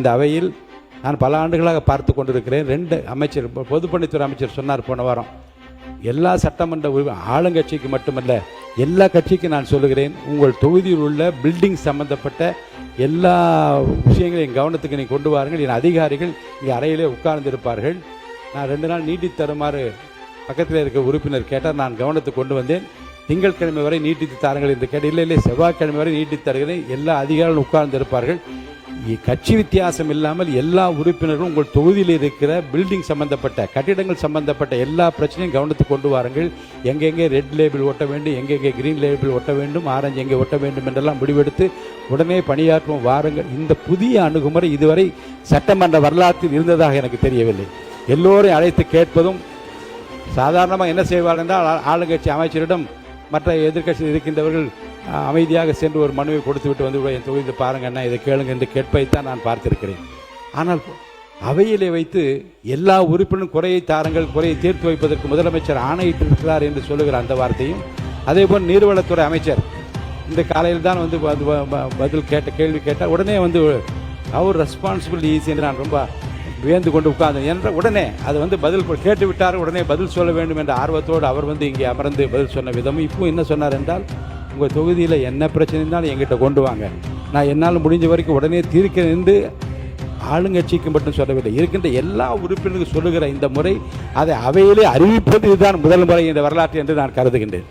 இந்த அவையில் நான் பல ஆண்டுகளாக பார்த்து கொண்டிருக்கிறேன். 2 அமைச்சர், பொதுப்பணித்துறை அமைச்சர் சொன்னார் போன வாரம், எல்லா சட்டமன்ற ஆளுங்கட்சிக்கு மட்டுமல்ல எல்லா கட்சிக்கும் நான் சொல்லுகிறேன், உங்கள் தொகுதியில் உள்ள பில்டிங் சம்பந்தப்பட்ட எல்லா விஷயங்களையும் கவனத்துக்கு நீ கொண்டு வாருங்கள். என் அதிகாரிகள் இங்கே அறையிலே உட்கார்ந்திருப்பார்கள். நான் 2 நாள் நீட்டி தருமாறு பக்கத்தில் இருக்க உறுப்பினர் கேட்டார். நான் கவனத்துக்கு கொண்டு வந்தேன். திங்கட்கிழமை வரை நீட்டித்து தாருங்கள் என்று கேட்டு, இல்லை செவ்வாய்க்கிழமை வரை நீட்டித்து தருகிறேன். எல்லா அதிகாரிகளும் உட்கார்ந்திருப்பார்கள். கட்சி வித்தியாசம் இல்லாமல் எல்லா உறுப்பினர்களும் உங்கள் தொகுதியில் இருக்கிற பில்டிங் சம்பந்தப்பட்ட கட்டிடங்கள் சம்பந்தப்பட்ட எல்லா பிரச்சனையும் கவனத்துக்கு கொண்டு வாருங்கள். எங்கெங்கே ரெட் லேபிள் ஒட்ட வேண்டும், எங்கெங்கே கிரீன் லேபிள் ஒட்ட வேண்டும், ஆரஞ்சு எங்கே ஒட்ட வேண்டும் என்றெல்லாம் முடிவெடுத்து உடனே பணியாற்றும் வாருங்கள். இந்த புதிய அணுகுமுறை இதுவரை சட்டமன்ற வரலாற்றில் இருந்ததாக எனக்கு தெரியவில்லை. எல்லோரையும் அழைத்து கேட்பதும், சாதாரணமாக என்ன செய்வார்கள் என்றால், ஆளுங்கட்சி அமைச்சரிடம் மற்ற எதிர்க்கட்சியில் இருக்கின்றவர்கள் அமைதியாக சென்று ஒரு மனுவை கொடுத்து விட்டு வந்து என் தொகுதி பாருங்க என்ன இதை கேளுங்க என்று கேட்பதைத்தான் நான் பார்த்திருக்கிறேன். ஆனால் அவையிலே வைத்து எல்லா உறுப்பினரும் குறையை தாருங்கள், குறையை தீர்த்து வைப்பதற்கு முதலமைச்சர் ஆணையிட்டிருக்கிறார் என்று சொல்லுகிற அந்த வார்த்தையும், அதேபோல் நீர்வளத்துறை அமைச்சர் இந்த காலையில் தான் வந்து பதில் கேள்வி கேட்டால் உடனே வந்து அவர் ரெஸ்பான்சிபிள் ஈஸி என்று நான் ரொம்ப வியந்து கொண்டு உட்கார்ந்து என்ற உடனே அது வந்து பதில் கேட்டு விட்டார். உடனே பதில் சொல்ல வேண்டும் என்ற ஆர்வத்தோடு அவர் வந்து இங்கே அமர்ந்து பதில் சொன்ன விதமும், இப்போ என்ன சொன்னார் என்றால், உங்கள் தொகுதியில் என்ன பிரச்சனை இருந்தாலும் எங்கிட்ட கொண்டு வாங்க, நான் என்னால் முடிஞ்ச வரைக்கும் உடனே தீர்க்கிறேன் என்று ஆளுங்கட்சிக்கு மட்டும் சொல்லவில்லை, இருக்கின்ற எல்லா உறுப்பினருக்கும் சொல்லுகிற இந்த முறை அதை அவையிலே அறிவிப்பது இதுதான் முதல் முறை இந்த வரலாற்று என்று நான் கருதுகின்றேன்.